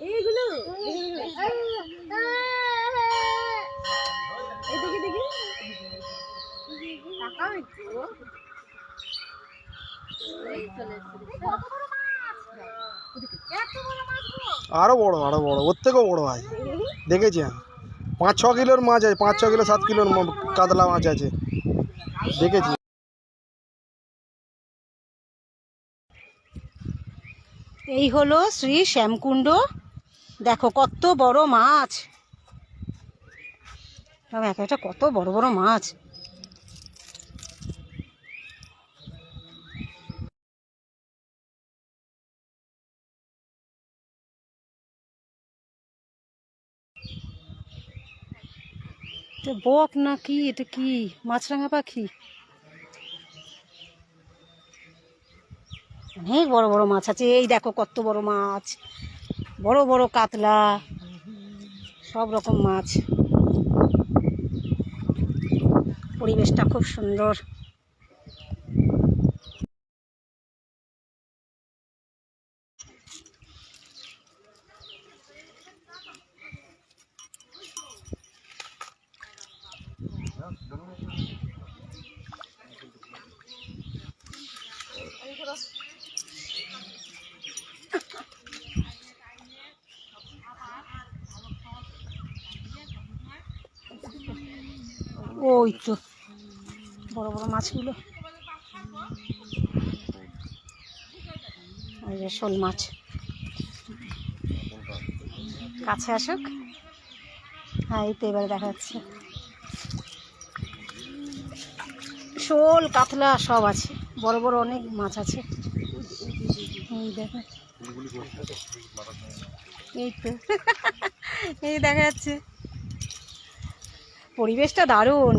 এইগুলো আরো বড় ওর থেকেও বড় আছে দেখেছি। 5-6 কিলোর মাছ আছে, 5-6 কিলো 7 কিলোর কাতলা মাছ আছে দেখেছি। এই হলো শ্রী শ্যামকুণ্ড। দেখো কত বড় মাছ, এক একটা কত বড় বড় মাছ। বক না কি, এটা কি মাছরাঙা পাখি? অনেক বড় বড় মাছ আছে। এই দেখো কত বড় মাছ, বড় বড় কাতলা, সব রকম মাছ। পরিবেশটা খুব সুন্দর। ওই তো বড় বড় মাছগুলো, ওই যে শোল মাছ। কাছে আসুক। হ্যাঁ এই তো এবারে দেখা যাচ্ছে শোল কাতলা সব আছে, বড় বড় অনেক মাছ আছে। এই দেখো, এই তো এই দেখা যাচ্ছে। পরিবেশটা দারুণ।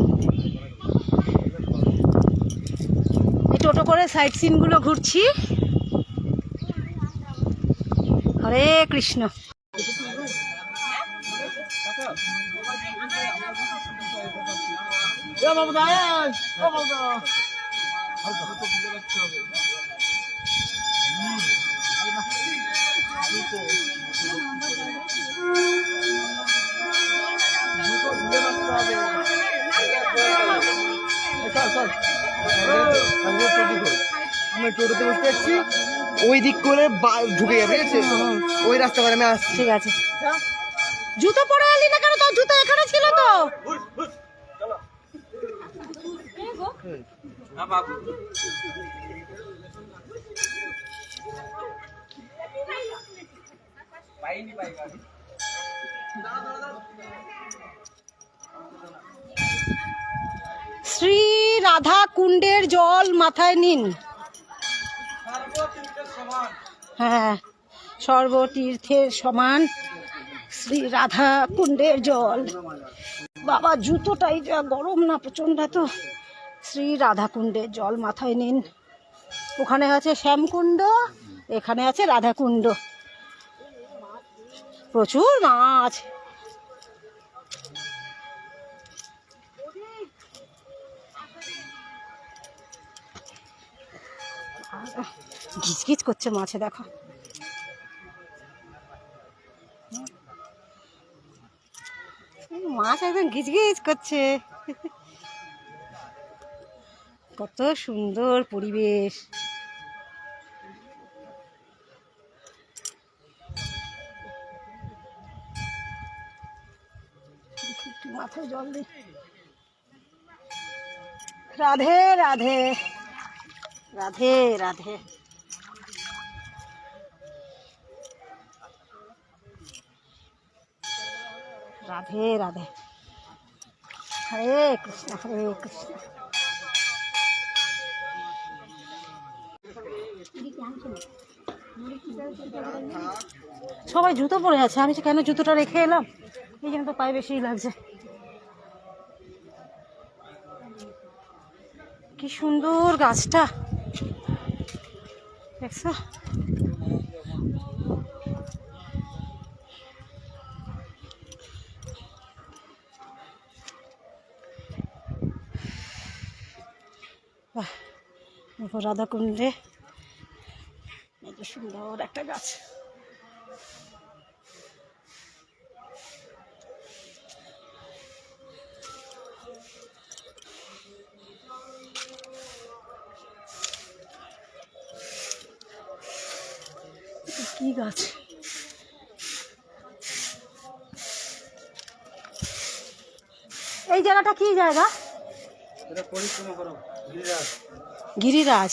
এই টোটো করে সাইট সিনগুলো ঘুরছি। হরে কৃষ্ণ। আমি টোটোতে বসতে যাচ্ছি, ওই দিক করে ঢুকে যাবে, ঠিক আছে? ওই রাস্তা করে আমি আসছি। ঠিক আছে। জুতো পরে এলি না কেন? তোর জুতো এখানে ছিল তো। শ্রী রাধা কুণ্ডের জল মাথায় নিন। হ্যাঁ, সর্বতীর্থের সমান শ্রী রাধা কুণ্ডের জল। বাবা জুতোটাই যা গরম না প্রচণ্ড, তো শ্রী রাধা কুণ্ডের জল মাথায় নিন। ওখানে আছে শ্যামকুণ্ড, এখানে আছে রাধাকুণ্ড। প্রচুর মাছ। ঘিচঘিচ করছে মাছে, দেখো। মাছ একদম ঘিচঘিচ করছে। কত সুন্দর পরিবেশ। মাথায় জল দি। রাধে রাধে রাধে রাধে। রাধে রাধে। হরে কৃষ্ণ হরে কৃষ্ণ। সবাই জুতো পরে আছে, আমি কেন জুতোটা রেখে এলাম? এই জন্য তো পায়ে বেশি লাগছে। কি সুন্দর গাছটা দেখছো? দেখো রাধাকুণ্ডে সুন্দর একটা গাছ। কি গাছ? এই জায়গাটা কি জায়গা? গিরিরাজ,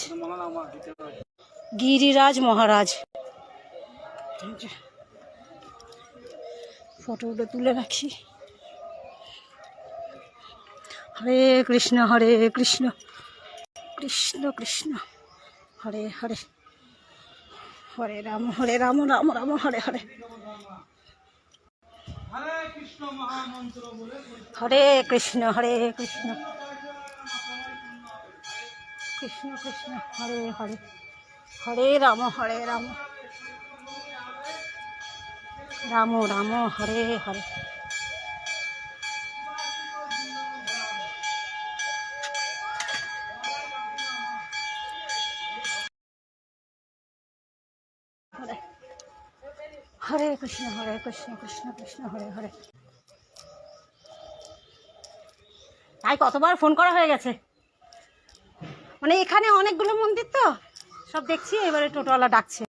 গিরিরাজ মহারাজ। ফটোগুলো তুলে রাখি। হরে কৃষ্ণ হরে কৃষ্ণ কৃষ্ণ কৃষ্ণ হরে হরে, হরে রাম রাম রাম হরে হরে। হরে কৃষ্ণ কৃষ্ণ কৃষ্ণ হরে হরে, হরে রাম রাম রাম হরে হরে। হরে কৃষ্ণ কৃষ্ণ কৃষ্ণ হরে হরে। তাই কতবার ফোন করা হয়ে গেছে, মানে এখানে অনেকগুলো মন্দির তো সব দেখছি, এবারে টোটোওয়ালা ডাকছে।